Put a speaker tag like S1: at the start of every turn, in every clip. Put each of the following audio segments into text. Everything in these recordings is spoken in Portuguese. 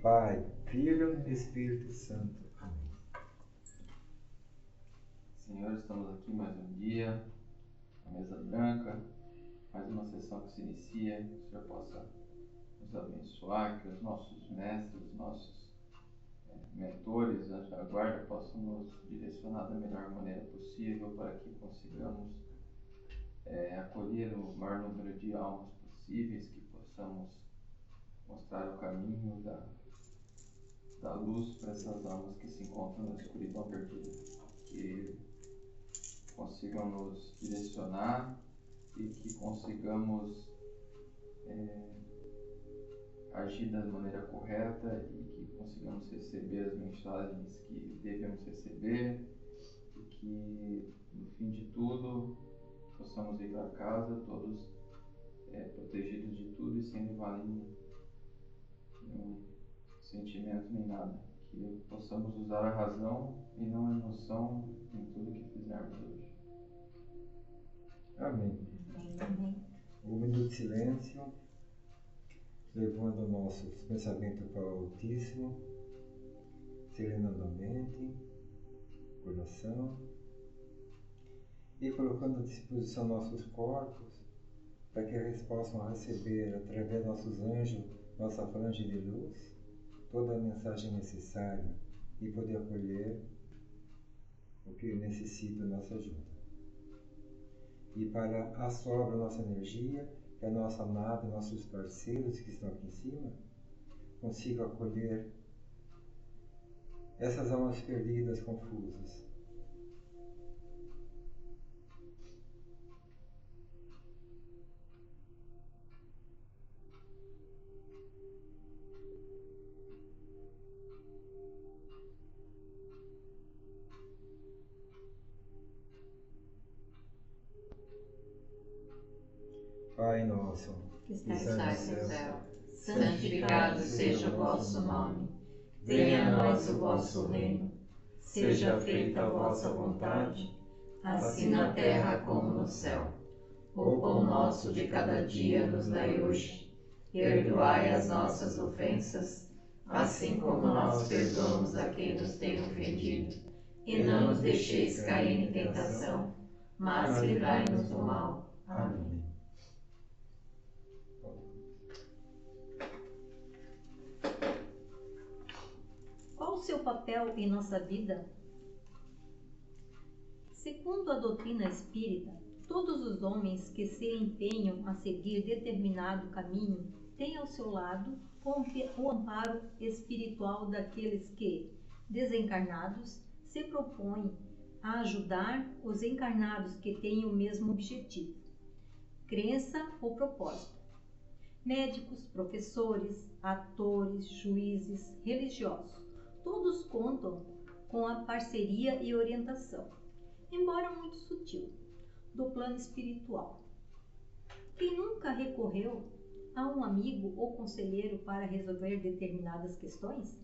S1: Pai, Filho e Espírito Santo. Amém.
S2: Senhor, estamos aqui mais um dia, na mesa branca, mais uma sessão que se inicia, que o Senhor possa nos abençoar, que os nossos mestres, os nossos mentores, anjos da guarda, possam nos direcionar da melhor maneira possível para que consigamos acolher o maior número de almas possíveis, que possamos mostrar o caminho da luz para essas almas que se encontram na escuridão perdida, que consigam nos direcionar e que consigamos agir da maneira correta e que consigamos receber as mensagens que devemos receber e que, no fim de tudo, possamos ir para casa todos protegidos de tudo e sem levar nenhum sentimento nem nada. Que possamos usar a razão e não a emoção em tudo que fizermos hoje.
S1: Amém.
S3: Amém.
S1: Um minuto de silêncio, levando nossos pensamentos para o Altíssimo, serenando a mente, coração, e colocando à disposição nossos corpos, para que eles possam receber, através de nossos anjos, nossa franja de luz, toda a mensagem necessária e poder acolher o que necessita da nossa ajuda. E para a sobra nossa energia, que a nossa nave, nossos parceiros que estão aqui em cima, consigam acolher essas almas perdidas, confusas. Pai nosso,
S3: Que
S1: que
S3: estás
S1: estás
S3: no
S1: no
S3: céu,
S1: céu,
S3: santificado seja o vosso nome. Venha a nós o vosso reino. Seja feita a vossa vontade, assim na terra como no céu. O pão nosso de cada dia nos dai hoje. Perdoai as nossas ofensas, assim como nós perdoamos a quem nos tem ofendido. E não nos deixeis cair em tentação, mas livrai-nos do mal. Amém. Qual o seu papel em nossa vida? Segundo a doutrina espírita, todos os homens que se empenham a seguir determinado caminho têm ao seu lado o amparo espiritual daqueles que, desencarnados, se propõem a ajudar os encarnados que têm o mesmo objetivo, crença ou propósito. Médicos, professores, atores, juízes, religiosos, todos contam com a parceria e orientação, embora muito sutil, do plano espiritual. Quem nunca recorreu a um amigo ou conselheiro para resolver determinadas questões?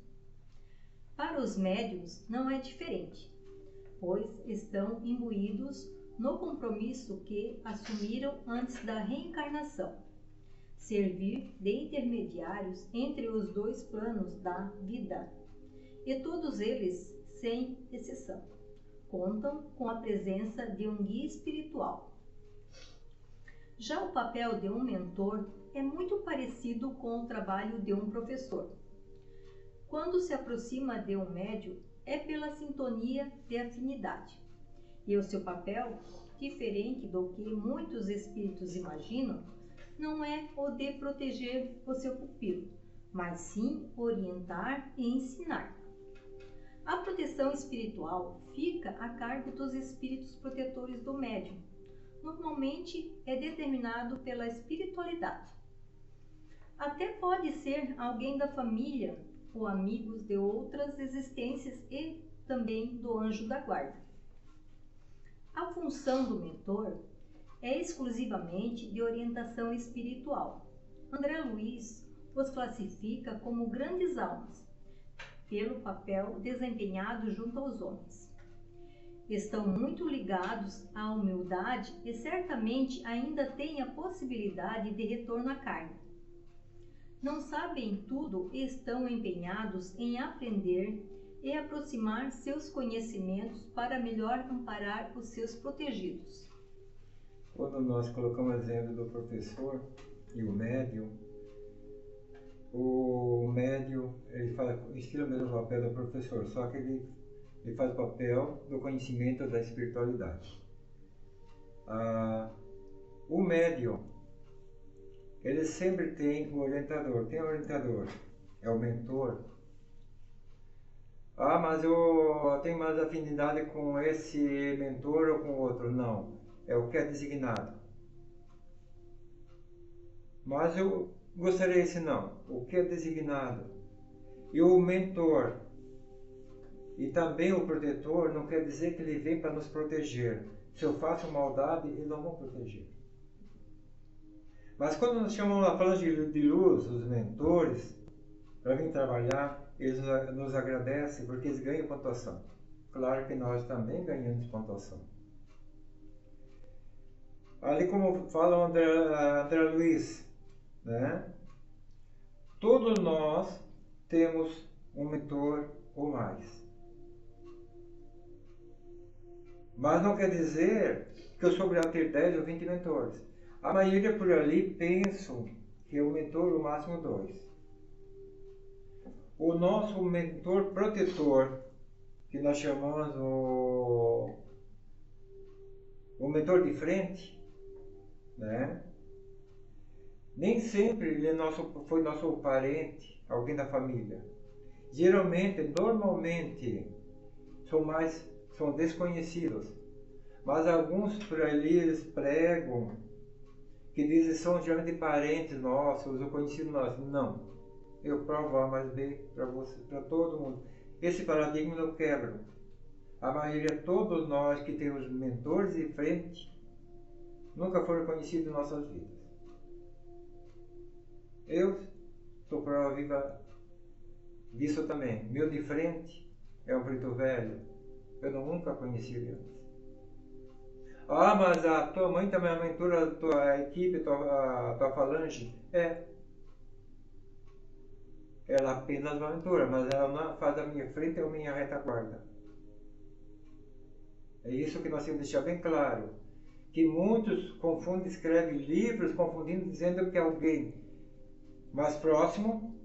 S3: Para os médiuns não é diferente, pois estão imbuídos no compromisso que assumiram antes da reencarnação, servir de intermediários entre os dois planos da vida. E todos eles, sem exceção, contam com a presença de um guia espiritual. Já o papel de um mentor é muito parecido com o trabalho de um professor. Quando se aproxima de um médium, é pela sintonia de afinidade. E o seu papel, diferente do que muitos espíritos imaginam, não é o de proteger o seu pupilo, mas sim orientar e ensinar. A proteção espiritual fica a cargo dos espíritos protetores do médium. Normalmente é determinado pela espiritualidade. Até pode ser alguém da família ou amigos de outras existências e também do anjo da guarda. A função do mentor é exclusivamente de orientação espiritual. André Luiz os classifica como grandes almas, pelo papel desempenhado junto aos homens. Estão muito ligados à humildade e certamente ainda têm a possibilidade de retorno à carne. Não sabem tudo e estão empenhados em aprender e aproximar seus conhecimentos para melhor amparar os seus protegidos.
S1: Quando nós colocamos o exemplo do professor e o médium ele faz estilo mesmo o papel do professor, só que ele faz o papel do conhecimento da espiritualidade. O médium, ele sempre tem o orientador. Tem o orientador, é o mentor. Mas eu tenho mais afinidade com esse mentor ou com outro. Não, é o que é designado. Mas eu gostaria esse não, o que é designado. E o mentor e também o protetor não quer dizer que ele vem para nos proteger. Se eu faço maldade, eles não vão proteger. Mas quando nós chamamos lá, falando de luz, os mentores, para vir trabalhar, eles nos agradecem porque eles ganham pontuação. Claro que nós também ganhamos pontuação. Ali como fala o André Luiz, né? Todos nós temos um mentor ou mais. Mas não quer dizer que eu sou obrigado a ter 10 ou 20 mentores. A maioria por ali pensam que o mentor, o máximo 2. O nosso mentor protetor, que nós chamamos o mentor de frente, né? Nem sempre ele foi nosso parente, alguém da família. Geralmente, normalmente, são desconhecidos. Mas alguns por ali eles pregam que dizem que são geralmente parentes nossos ou conhecidos nossos. Não. Eu provo A mais B para você, para todo mundo. Esse paradigma eu quebro. A maioria, todos nós que temos mentores de frente, nunca foram conhecidos em nossas vidas. Eu sou prova viva disso também. Meu de frente é um preto velho. Eu nunca conheci ele antes. Mas a tua mãe também é a mentora da tua equipe, a tua falange. Ela apenas uma mentora, mas ela não faz a minha frente ou a minha retaguarda. É isso que nós temos que deixar bem claro. Que muitos confundem, escrevem livros confundindo, dizendo que é alguém mais próximo,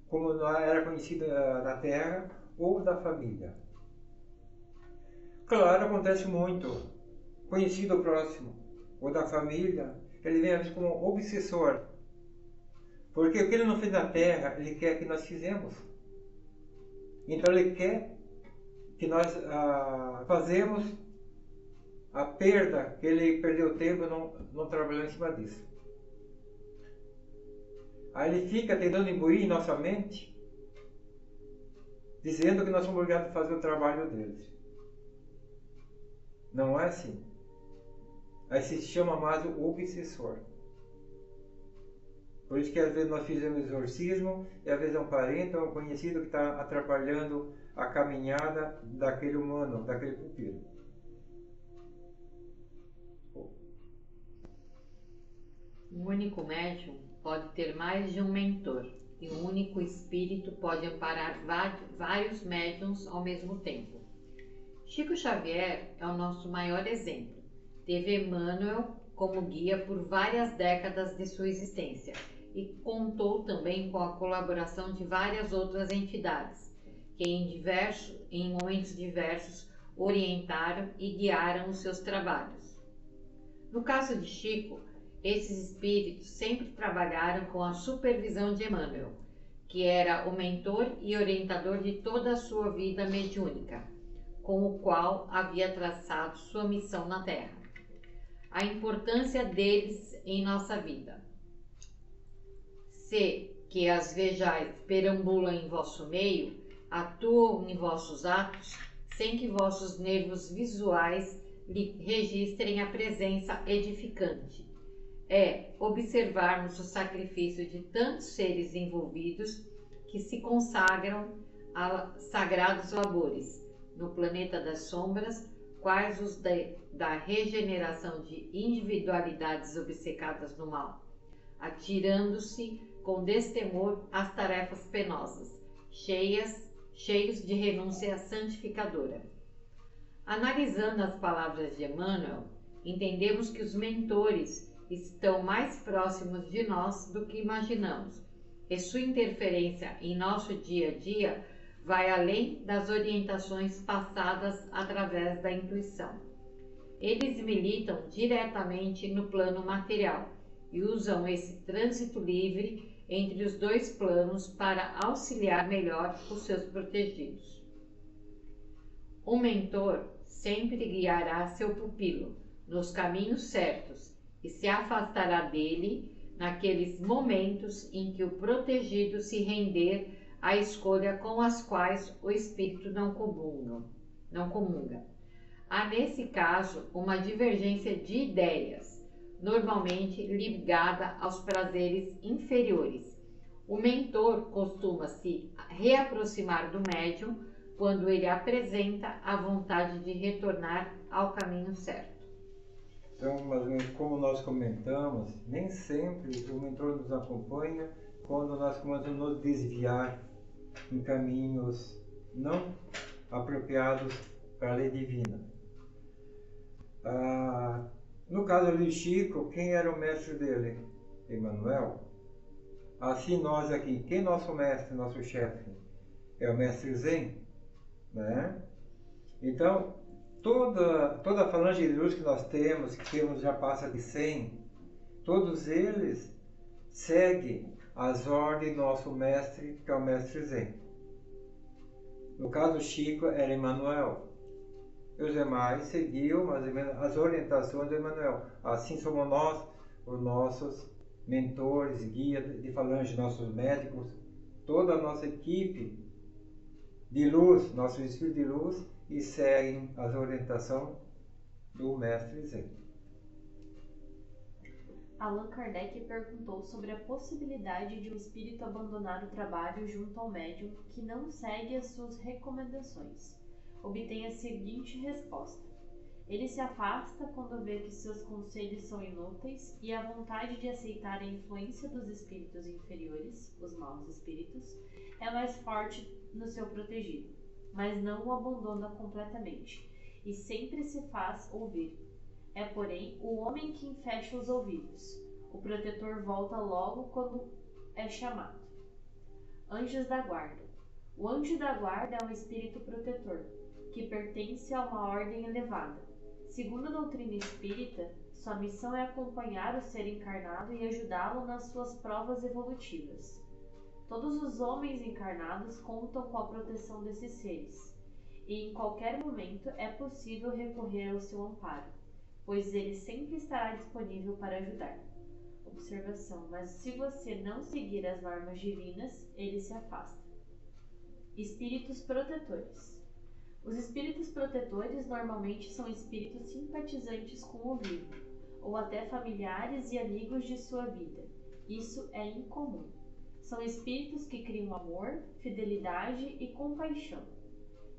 S1: como era conhecido na Terra, ou da família. Claro, acontece muito. Conhecido próximo, ou da família, ele vem a como obsessor. Porque o que ele não fez na Terra, ele quer que nós fizemos. Então ele quer que nós fazemos a perda, que ele perdeu tempo e não trabalhou em cima disso. Aí ele fica tentando imbuir em nossa mente, dizendo que nós somos obrigados a fazer o trabalho deles. Não é assim. Aí se chama mais o obsessor. Por isso que às vezes nós fizemos exorcismo e às vezes é um parente ou um conhecido que está atrapalhando a caminhada daquele humano, daquele pupilo.
S4: Um único médium pode ter mais de um mentor e um único espírito pode amparar vários médiuns ao mesmo tempo. Chico Xavier é o nosso maior exemplo. Teve Emmanuel como guia por várias décadas de sua existência e contou também com a colaboração de várias outras entidades que em momentos diversos orientaram e guiaram os seus trabalhos. No caso de Chico, esses espíritos sempre trabalharam com a supervisão de Emmanuel, que era o mentor e orientador de toda a sua vida mediúnica, com o qual havia traçado sua missão na Terra. A importância deles em nossa vida. Se que as vejais perambulam em vosso meio, atuam em vossos atos, sem que vossos nervos visuais lhe registrem a presença edificante. É observarmos o sacrifício de tantos seres envolvidos que se consagram a sagrados labores no planeta das sombras, quais os da regeneração de individualidades obcecadas no mal, atirando-se com destemor às tarefas penosas, cheios de renúncia santificadora. Analisando as palavras de Emmanuel, entendemos que os mentores estão mais próximos de nós do que imaginamos, e sua interferência em nosso dia a dia vai além das orientações passadas através da intuição. Eles militam diretamente no plano material e usam esse trânsito livre entre os dois planos para auxiliar melhor os seus protegidos. O mentor sempre guiará seu pupilo nos caminhos certos e se afastará dele naqueles momentos em que o protegido se render à escolha com as quais o espírito não comunga. Há nesse caso uma divergência de ideias, normalmente ligada aos prazeres inferiores. O mentor costuma se reaproximar do médium quando ele apresenta a vontade de retornar ao caminho certo.
S1: Então, mas como nós comentamos, nem sempre o mentor nos acompanha quando nós começamos a nos desviar em caminhos não apropriados para a lei divina. No caso de Chico, quem era o mestre dele? Emmanuel. Assim nós aqui, quem é nosso mestre, nosso chefe? É o mestre Zen, né? Então, toda a falange de luz que nós temos, que temos já passa de 100, todos eles seguem as ordens do nosso mestre, que é o mestre Zen. No caso Chico era Emmanuel. E os demais seguiam mais ou menos as orientações de Emmanuel. Assim somos nós, os nossos mentores, guias de falange, nossos médicos, toda a nossa equipe de luz, nossos espíritos de luz, e seguem as orientações do mestre Zen.
S5: Allan Kardec perguntou sobre a possibilidade de um espírito abandonar o trabalho junto ao médium que não segue as suas recomendações. Obtém a seguinte resposta: ele se afasta quando vê que seus conselhos são inúteis e a vontade de aceitar a influência dos espíritos inferiores, os maus espíritos, é mais forte no seu protegido, mas não o abandona completamente e sempre se faz ouvir. É, porém, o homem quem fecha os ouvidos. O protetor volta logo quando é chamado. Anjos da guarda. O anjo da guarda é um espírito protetor, que pertence a uma ordem elevada. Segundo a doutrina espírita, sua missão é acompanhar o ser encarnado e ajudá-lo nas suas provas evolutivas. Todos os homens encarnados contam com a proteção desses seres, e em qualquer momento é possível recorrer ao seu amparo, pois ele sempre estará disponível para ajudar. Observação: mas se você não seguir as normas divinas, ele se afasta. Espíritos protetores. Os espíritos protetores normalmente são espíritos simpatizantes com o vivo, ou até familiares e amigos de sua vida. Isso é incomum. São espíritos que criam amor, fidelidade e compaixão.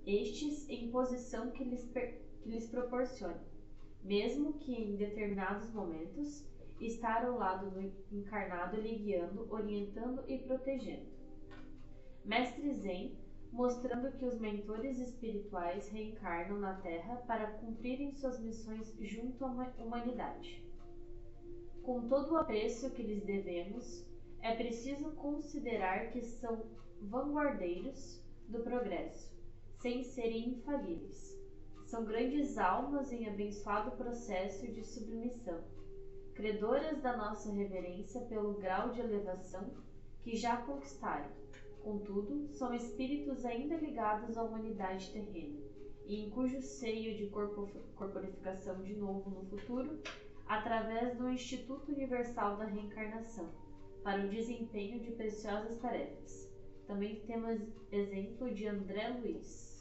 S5: Estes em posição que lhes proporcione, mesmo que em determinados momentos, estar ao lado do encarnado lhe guiando, orientando e protegendo. Mestre Zen, mostrando que os mentores espirituais reencarnam na Terra para cumprirem suas missões junto à humanidade. Com todo o apreço que lhes devemos, é preciso considerar que são vanguardeiros do progresso, sem serem infalíveis. São grandes almas em abençoado processo de submissão, credoras da nossa reverência pelo grau de elevação que já conquistaram. Contudo, são espíritos ainda ligados à humanidade terrena, e em cujo seio de corporificação de novo no futuro, através do Instituto Universal da Reencarnação, para o desempenho de preciosas tarefas. Também temos exemplo de André Luiz.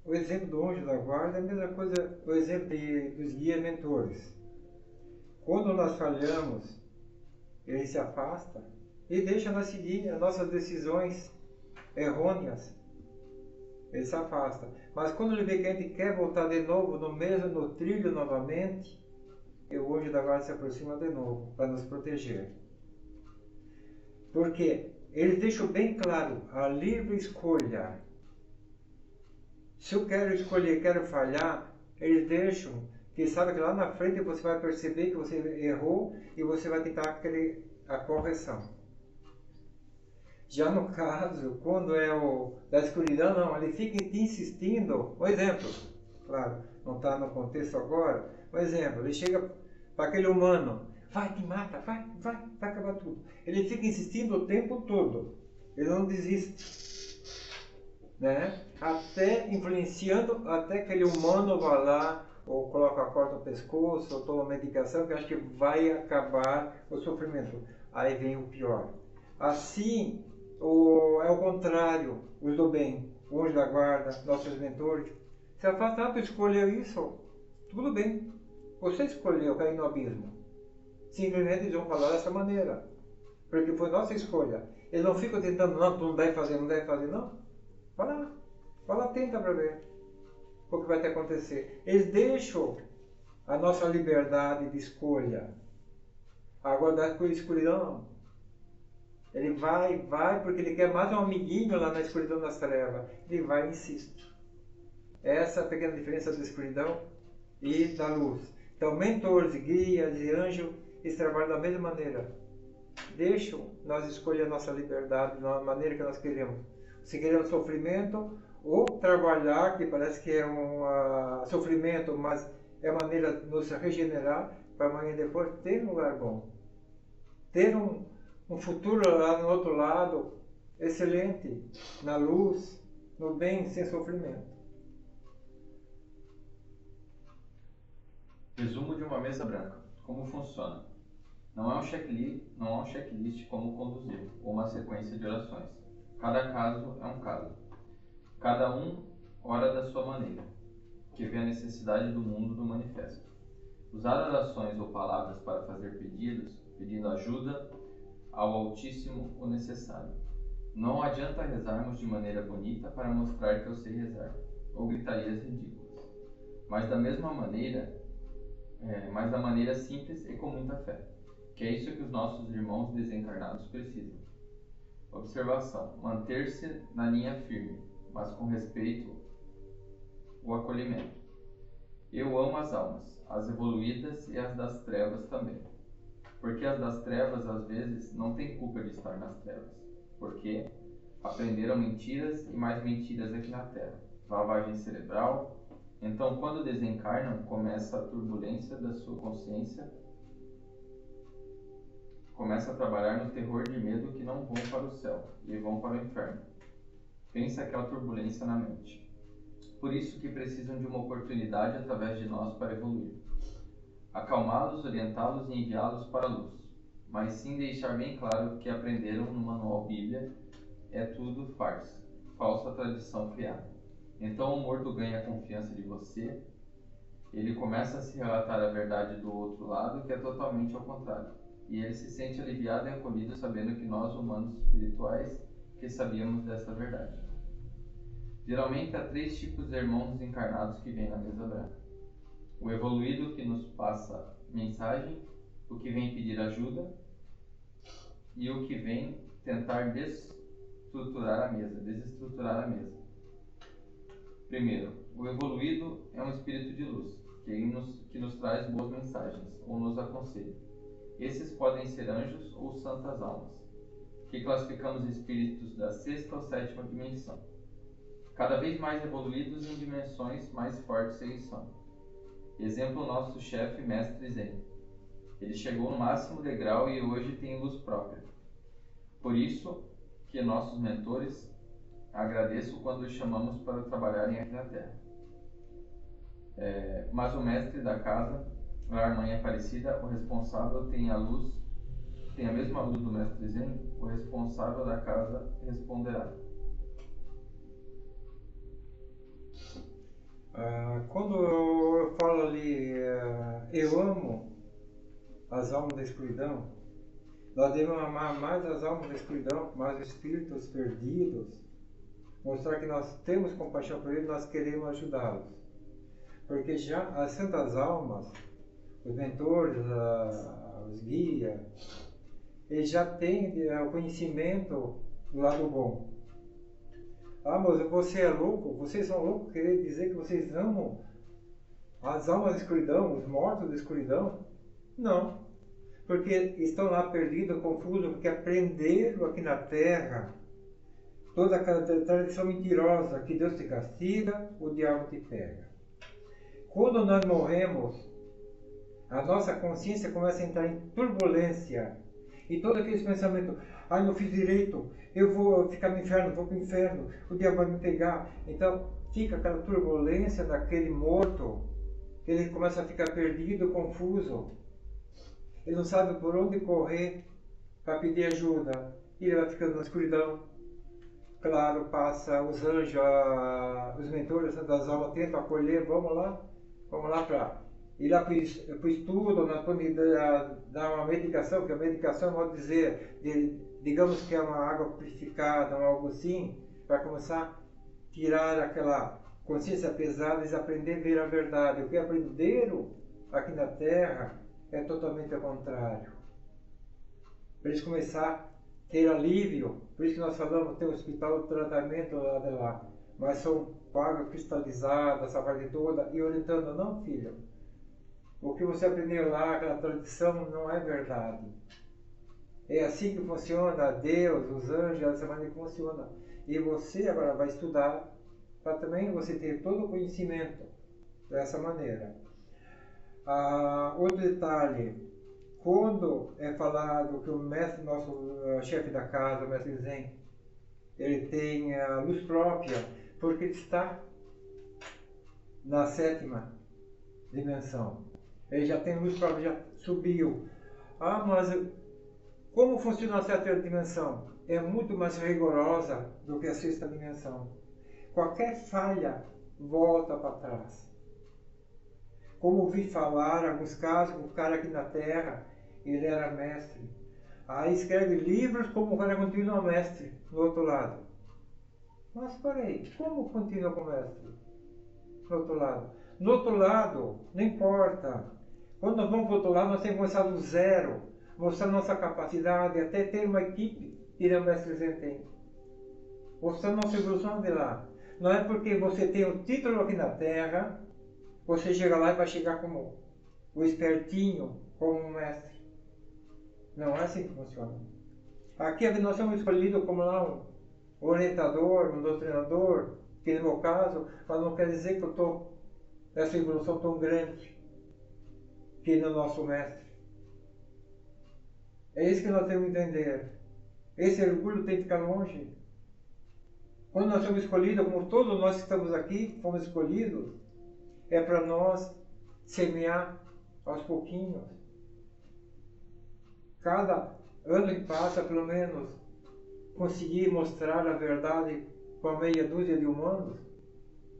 S1: O exemplo do anjo da guarda é a mesma coisa, o exemplo dos guias mentores. Quando nós falhamos, ele se afasta e deixa nós seguir as nossas decisões errôneas. Ele se afasta. Mas quando ele vê que a gente quer voltar de novo no trilho novamente, e o anjo da guarda se aproxima de novo para nos proteger. Porque eles deixam bem claro a livre escolha. Se eu quero escolher, quero falhar, eles deixam que sabe que lá na frente você vai perceber que você errou e você vai tentar a correção. Já no caso, quando é o da escuridão, não, ele fica te insistindo. Um exemplo, claro, não está no contexto agora. Um exemplo, ele chega para aquele humano, vai, te mata, vai acabar tudo. Ele fica insistindo o tempo todo, ele não desiste, né? Até influenciando, até aquele humano vai lá, ou coloca a corda no pescoço, ou toma medicação, que acho que vai acabar o sofrimento. Aí vem o pior. Assim, é o contrário, os do bem, o anjo da guarda, nossos mentores. Se a Fátima escolheu isso, tudo bem. Você escolheu cair no abismo. Simplesmente eles vão falar dessa maneira. Porque foi nossa escolha. Eles não ficam tentando, não, tu não deve fazer, não. Vai lá, tenta para ver o que vai te acontecer. Eles deixam a nossa liberdade de escolha. Agora, da escuridão, não. Ele vai, porque ele quer mais um amiguinho lá na escuridão das trevas. Ele vai e insiste. Essa é a pequena diferença da escuridão e da luz. Então, mentores, guias e anjos, eles trabalham da mesma maneira. Deixam nós escolher a nossa liberdade da maneira que nós queremos. Se queremos sofrimento ou trabalhar, que parece que é um sofrimento, mas é a maneira de nos regenerar para amanhã depois ter um lugar bom. Ter um futuro lá no outro lado, excelente, na luz, no bem, sem sofrimento.
S2: Resumo de uma mesa branca. Como funciona? Não é um checklist como conduzir, ou uma sequência de orações. Cada caso é um caso. Cada um ora da sua maneira, que vê a necessidade do mundo do manifesto. Usar orações ou palavras para fazer pedidos, pedindo ajuda ao Altíssimo o necessário. Não adianta rezarmos de maneira bonita para mostrar que eu sei rezar, ou gritarias ridículas. Mas da maneira simples e com muita fé, que é isso que os nossos irmãos desencarnados precisam. Observação: manter-se na linha firme, mas com respeito o acolhimento. Eu amo as almas, as evoluídas e as das trevas também. Porque as das trevas, às vezes, não têm culpa de estar nas trevas. Porque aprenderam mentiras e mais mentiras aqui na Terra. Lavagem cerebral. Então, quando desencarnam, começa a turbulência da sua consciência. Começa a trabalhar no terror de medo que não vão para o céu e vão para o inferno. Pensa aquela turbulência na mente. Por isso que precisam de uma oportunidade através de nós para evoluir. Acalmá-los, orientá-los e enviá-los para a luz. Mas sim deixar bem claro que aprenderam no manual Bíblia é tudo farsa, falsa tradição criada. Então o morto ganha a confiança de você, ele começa a se relatar a verdade do outro lado, que é totalmente ao contrário. E ele se sente aliviado e acolhido sabendo que nós, humanos espirituais, que sabíamos dessa verdade. Geralmente há 3 tipos de irmãos desencarnados que vêm na mesa branca. O evoluído que nos passa mensagem, o que vem pedir ajuda e o que vem tentar desestruturar a mesa. Primeiro, o evoluído é um espírito de luz, que nos traz boas mensagens ou nos aconselha. Esses podem ser anjos ou santas almas, que classificamos espíritos da 6ª ou 7ª dimensão. Cada vez mais evoluídos em dimensões mais fortes eles são. Exemplo, nosso chefe, Mestre Zen. Ele chegou no máximo degrau e hoje tem luz própria. Por isso que nossos mentores agradeço quando os chamamos para trabalharem aqui na Terra. Mas o mestre da casa, a Mãe Aparecida, o responsável tem a mesma luz do Mestre Zen, o responsável da casa responderá.
S1: Quando eu falo ali, eu amo as almas da escuridão, nós devemos amar mais as almas da escuridão, mais os espíritos perdidos, mostrar que nós temos compaixão por eles, nós queremos ajudá-los. Porque já as santas almas, os mentores, os guias, eles já têm o conhecimento do lado bom. Ah, mas você é louco? Vocês são loucos querer dizer que vocês amam as almas da escuridão, os mortos da escuridão? Não. Porque estão lá perdidos, confusos, porque aprenderam aqui na Terra toda aquela tradição mentirosa que Deus te castiga, o diabo te pega. Quando nós morremos, a nossa consciência começa a entrar em turbulência. E todos aqueles pensamentos, ah, não fiz direito, eu vou ficar no inferno, vou para o inferno, o diabo vai me pegar. Então fica aquela turbulência daquele morto, ele começa a ficar perdido, confuso. Ele não sabe por onde correr para pedir ajuda. E ele vai ficando na escuridão. Claro, passa os anjos, os mentores das almas tentam acolher, vamos lá para ir lá para o estudo, nós vamos dar uma medicação, que a medicação pode dizer, digamos que é uma água purificada, algo assim, para começar a tirar aquela consciência pesada e aprender a ver a verdade. O que aprenderam aqui na Terra é totalmente ao contrário. Para eles começar a ter alívio, por isso que nós falamos, tem o hospital de tratamento lá de lá, mas são com água cristalizada, essa parte toda, e orientando, não filho, o que você aprendeu lá, aquela tradição, não é verdade. É assim que funciona Deus, os anjos, essa maneira que funciona. E você agora vai estudar para também você ter todo o conhecimento dessa maneira. Outro detalhe, quando é falado que o mestre, nosso chefe da casa, o mestre Zen, ele tem a luz própria, porque ele está na 7ª dimensão. Ele já tem luz própria, já subiu. Ah, mas como funciona a 7ª dimensão? É muito mais rigorosa do que a 6ª dimensão. Qualquer falha volta para trás. Como ouvi falar, em alguns casos, o cara aqui na Terra, ele era mestre. Aí escreve livros como o cara continua mestre no outro lado. Mas peraí, como continua como mestre no outro lado? No outro lado, não importa. Quando nós vamos para o outro lado, nós temos que começar do zero, mostrar nossa capacidade, até ter uma equipe que o mestre Zen tem. Mostrar nossa evolução de lá. Não é porque você tem o título aqui na Terra, você chega lá e vai chegar como o espertinho, como um mestre. Não é assim que funciona. Aqui nós somos escolhidos como lá um orientador, um doutrinador, que no meu caso, mas não quer dizer que eu estou nessa evolução tão grande que no nosso mestre. É isso que nós temos que entender. Esse orgulho tem que ficar longe. Quando nós somos escolhidos, como todos nós que estamos aqui, fomos escolhidos, é para nós semear aos pouquinhos. Cada ano que passa, pelo menos, conseguir mostrar a verdade com a meia dúzia de humanos,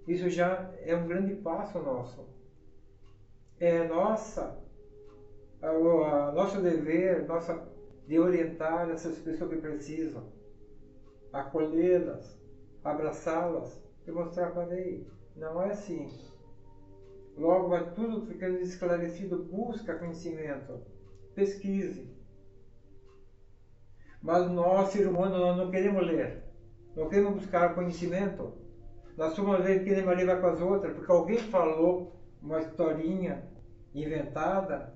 S1: isso já é um grande passo nosso. É nosso dever de orientar essas pessoas que precisam, acolhê-las, abraçá-las e mostrar para ele. Não é assim. Logo vai tudo ficando esclarecido, busca conhecimento, pesquise. Mas nós, ser humano, nós não queremos ler, não queremos buscar conhecimento. Nós somos vezes que nem Maria vai com as outras, porque alguém falou uma historinha inventada,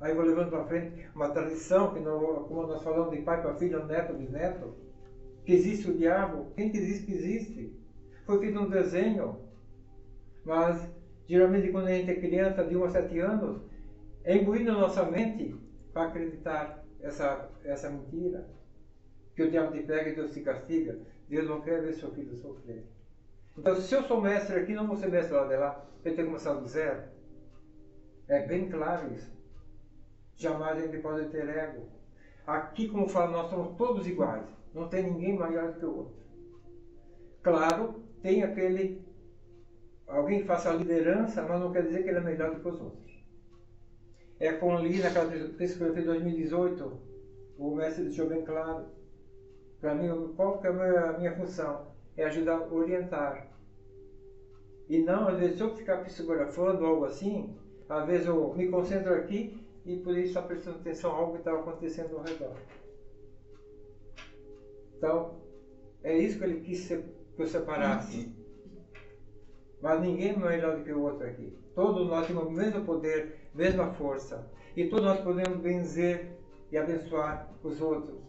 S1: aí vou levando para frente uma tradição, que não, como nós falamos de pai para filho, neto, bisneto, que existe o diabo. Quem que diz que existe? Foi feito um desenho, mas geralmente quando a gente é criança, de 1 a 7 anos, é imbuído na nossa mente para acreditar essa mentira, que o diabo te pega e Deus te castiga. Deus não quer ver seu filho sofrer. Então, se eu sou mestre aqui, não vou ser mestre lá de lá, eu tenho que começar do zero. É bem claro isso. Jamais a gente pode ter ego. Aqui, como falo, nós somos todos iguais. Não tem ninguém maior do que o outro. Claro, tem alguém que faça a liderança, mas não quer dizer que ele é melhor do que os outros. É como li naquela texto que eu fiz em 2018, o mestre deixou bem claro. Para mim, qual que é a minha função? É ajudar a orientar. E não, às vezes, se eu ficar psicografando algo assim, Às vezes eu me concentro aqui e por isso está prestando atenção a algo que está acontecendo ao redor. Então, é isso que ele quis que eu separasse. Mas ninguém é melhor do que o outro aqui. Todos nós temos o mesmo poder, mesma força. E todos nós podemos benzer e abençoar os outros.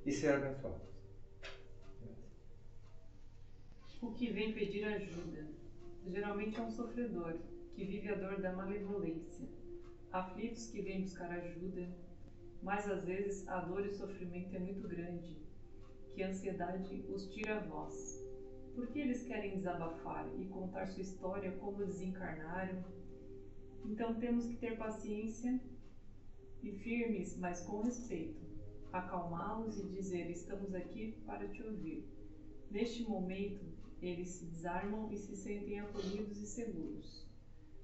S1: E ser abençoados.
S6: O que vem pedir ajuda. Geralmente é um sofredor, que vive a dor da malevolência. Aflitos que vêm buscar ajuda, mas às vezes a dor e o sofrimento é muito grande, que a ansiedade os tira a voz. Porque eles querem desabafar e contar sua história como desencarnaram. Então temos que ter paciência e firmes, mas com respeito, acalmá-los e dizer: estamos aqui para te ouvir. Neste momento, eles se desarmam e se sentem acolhidos e seguros.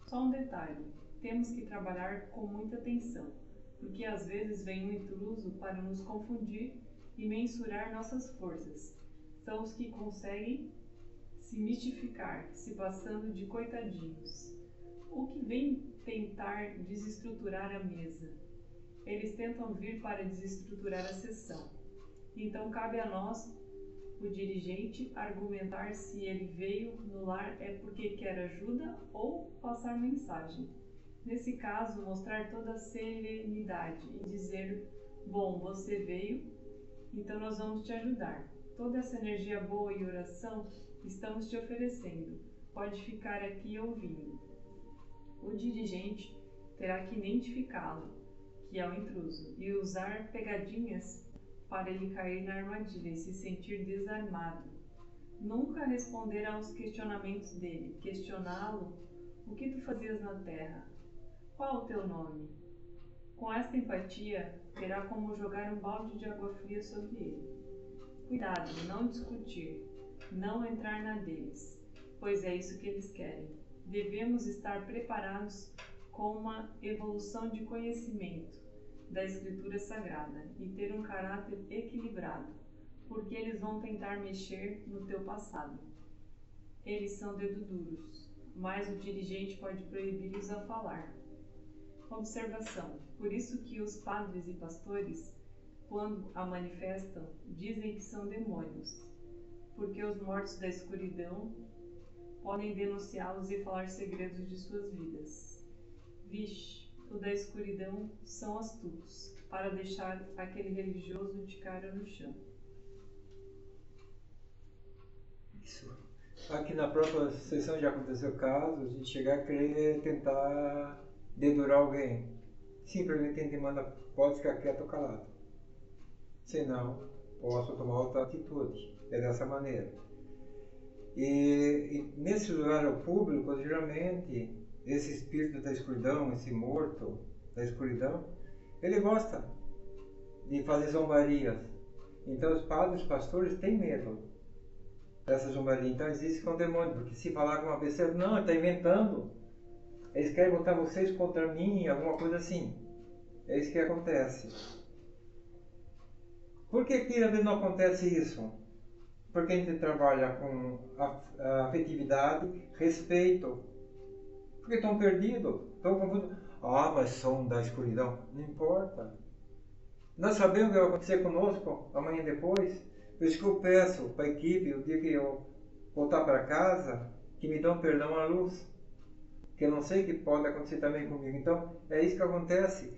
S6: Só um detalhe, temos que trabalhar com muita atenção, porque às vezes vem um intruso para nos confundir e mensurar nossas forças. São os que conseguem se mistificar, se passando de coitadinhos. O que vem tentar desestruturar a mesa. Eles tentam vir para desestruturar a sessão. Então cabe a nós, o dirigente, argumentar se ele veio no lar é porque quer ajuda ou passar mensagem. Nesse caso, mostrar toda a serenidade e dizer: bom, você veio, então nós vamos te ajudar. Toda essa energia boa e oração estamos te oferecendo. Pode ficar aqui ouvindo. O dirigente terá que identificá-lo, que é o intruso, e usar pegadinhas para ele cair na armadilha e se sentir desarmado. Nunca responder aos questionamentos dele. Questioná-lo: o que tu fazias na terra? Qual o teu nome? Com esta empatia, terá como jogar um balde de água fria sobre ele. Cuidado, não discutir, não entrar na deles, pois é isso que eles querem. Devemos estar preparados com uma evolução de conhecimento da Escritura Sagrada e ter um caráter equilibrado, porque eles vão tentar mexer no teu passado. Eles são dedo duros, mas o dirigente pode proibir-os a falar. Observação: por isso que os padres e pastores, quando a manifestam, dizem que são demônios, porque os mortos da escuridão podem denunciá-los e falar segredos de suas vidas. Vixe, o da escuridão são astutos, para deixar aquele religioso de cara no chão.
S1: Isso. Aqui na própria sessão já aconteceu casos de chegar a querer tentar dedurar alguém. Simplesmente a gente manda: pode ficar quieto ou calado. Senão, posso tomar outra atitude. É dessa maneira. E nesse lugar público, geralmente, esse espírito da escuridão, esse morto da escuridão, ele gosta de fazer zombarias. Então os padres, os pastores têm medo dessa zombaria. Então existe que é um demônio, porque se falar alguma besteira, não, ele está inventando. Eles querem botar vocês contra mim, alguma coisa assim. É isso que acontece. Por que que às vezes não acontece isso? Porque a gente trabalha com a afetividade, respeito. Porque estão perdidos, estão confusos. Ah, mas são da escuridão. Não importa. Nós sabemos o que vai acontecer conosco amanhã e depois. Por isso que eu peço para a equipe, o dia que eu voltar para casa, que me dão perdão à luz. Que eu não sei o que pode acontecer também comigo. Então, é isso que acontece.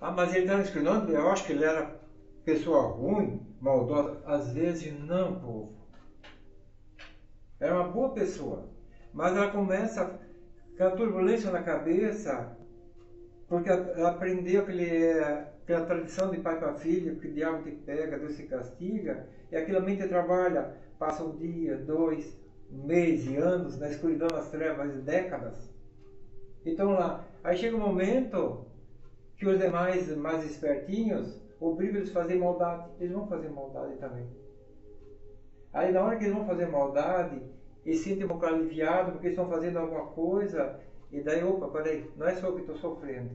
S1: Ah, mas ele está na escuridão? Eu acho que ele era pessoa ruim, maldosa. Às vezes não, povo. Era uma boa pessoa. Mas ela começa com a turbulência na cabeça, porque ela aprendeu aquela tradição de pai para filho, que o diabo te pega, Deus te castiga, e aquilo a mente trabalha, passa um dia, 2, meses, anos, na escuridão, nas trevas, décadas. Então lá, aí chega um momento que os demais, mais espertinhos, obrigam eles a fazer maldade. Eles vão fazer maldade também. Aí na hora que eles vão fazer maldade, eles sentem um pouco aliviados porque estão fazendo alguma coisa, e daí, opa, peraí, não é só eu que estou sofrendo.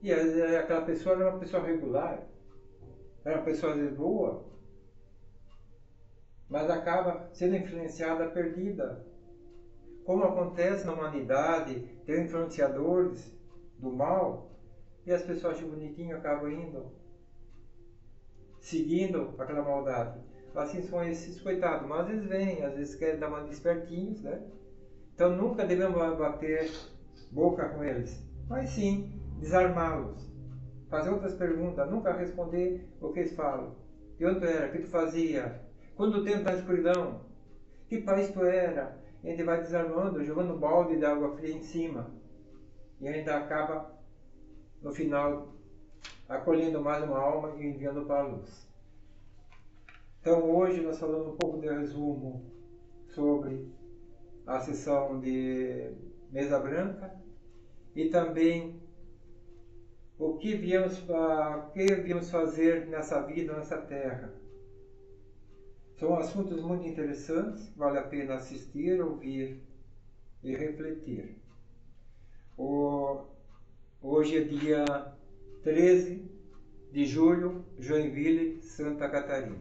S1: E aquela pessoa era uma pessoa regular, era uma pessoa às vezes boa, mas acaba sendo influenciada, perdida. como acontece na humanidade, tem influenciadores do mal, e as pessoas acham bonitinho, acabam indo, seguindo aquela maldade. Assim são esses coitados, mas eles vêm, às vezes querem dar uma de espertinhos, né? Então nunca devemos bater boca com eles, mas sim desarmá-los, fazer outras perguntas, nunca responder o que eles falam. De onde tu era? O que tu fazia? Quando o tempo está na escuridão? Que país tu era? E a gente vai desarmando, jogando um balde de água fria em cima. E ainda acaba, no final, acolhendo mais uma alma e enviando para a luz. Então hoje nós falamos um pouco de resumo sobre a sessão de Mesa Branca e também o que viemos fazer nessa vida, nessa terra. São assuntos muito interessantes, vale a pena assistir, ouvir e refletir. Hoje é dia 13 de julho, Joinville, Santa Catarina.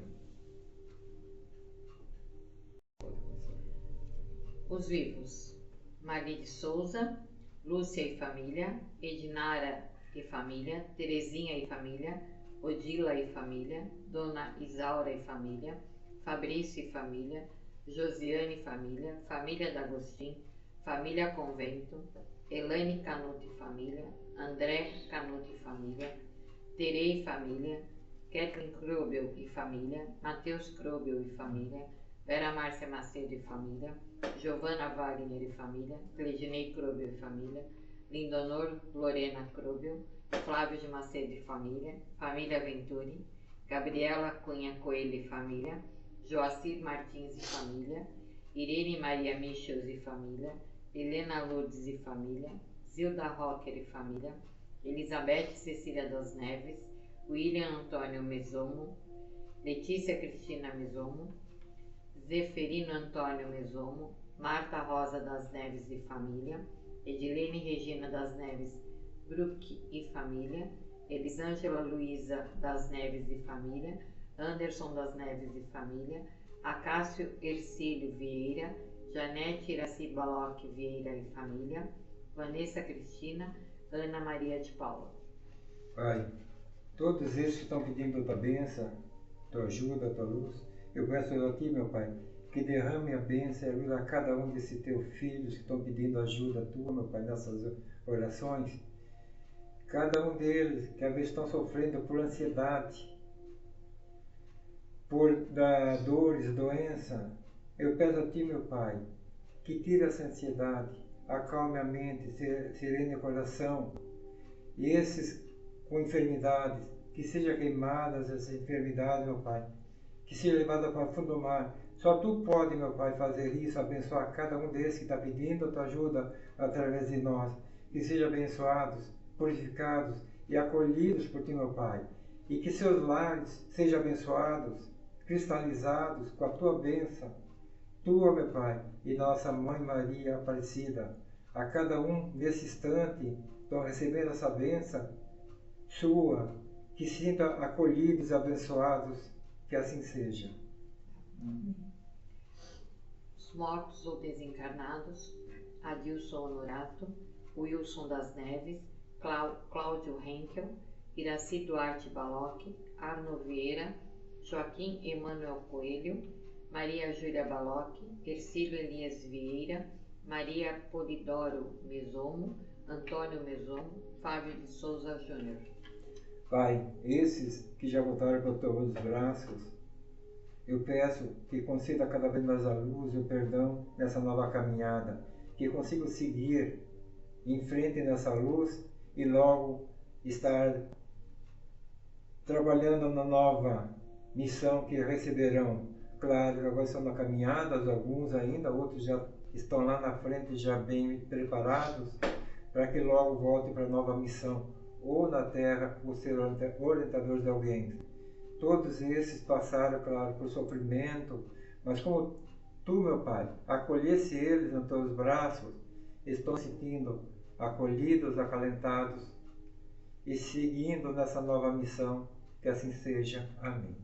S4: Os vivos: Maria de Souza, Lúcia e família, Edinara e família, Terezinha e família, Odila e família, Dona Isaura e família, Fabrício e família, Josiane e família, família D'Agostin, família Convento, Elaine Canuto e família, André Canuto e família, Terei e família, Kathleen Krobel e família, Matheus Krobel e família, Vera Márcia Macedo e família, Giovanna Wagner e família, Cleidinei Krobel e família, Lindonor Lorena Krobel, Flávio de Macedo e família, família Venturi, Gabriela Cunha Coelho e família, Joacir Martins e família, Irene Maria Michels e família, Helena Lourdes e família, Zilda Rocker e família, Elizabeth Cecília das Neves, William Antônio Mesomo, Letícia Cristina Mesomo, Zeferino Antônio Mesomo, Marta Rosa das Neves e família, Edilene Regina das Neves Bruck e família, Elisângela Luiza das Neves e família, Anderson das Neves e família, Acácio Ercílio Vieira, Janete Iraci Baloc Vieira e família, Vanessa Cristina, Ana Maria de Paula.
S1: Pai, todos esses que estão pedindo tua bênção, tua ajuda, tua luz, eu peço a ti, meu Pai, que derrame a bênção e a luz a cada um desses teus filhos que estão pedindo ajuda tua, meu Pai, nessas orações. Cada um deles que às vezes estão sofrendo por ansiedade, por dores, doença, eu peço a ti, meu Pai, que tire essa ansiedade, acalme a mente, serene o coração, e esses com enfermidades, que sejam queimadas essas enfermidades, meu Pai, que seja levada para o fundo do mar. Só Tu pode, meu Pai, fazer isso, abençoar cada um desses que está pedindo a Tua ajuda através de nós, que sejam abençoados, purificados e acolhidos por Ti, meu Pai, e que seus lares sejam abençoados, cristalizados com a Tua bênção, Tua, meu Pai, e nossa Mãe Maria Aparecida. A cada um nesse instante estão recebendo essa bênção Sua, que se sintam acolhidos e abençoados, que assim seja.
S4: Os mortos ou desencarnados: Adilson Honorato, Wilson das Neves, Cláudio Henkel, Iraci Duarte Baloc, Arno Vieira, Joaquim Emanuel Coelho, Maria Júlia Baloc, Ercílio Elias Vieira, Maria Polidoro Mesomo, Antônio Mesomo, Fábio de Souza Júnior.
S1: Pai, esses que já voltaram para os teus braços, eu peço que conceda cada vez mais a luz e o perdão nessa nova caminhada, que consigam seguir em frente nessa luz e logo estar trabalhando na nova missão que receberão. Claro, agora estão na caminhada, alguns ainda, outros já estão lá na frente, já bem preparados, para que logo voltem para a nova missão, ou na Terra, ou ser orientadores de alguém. Todos esses passaram, claro, por sofrimento, mas como Tu, meu Pai, acolhesse eles nos Teus braços, estão se sentindo acolhidos, acalentados e seguindo nessa nova missão, que assim seja. Amém.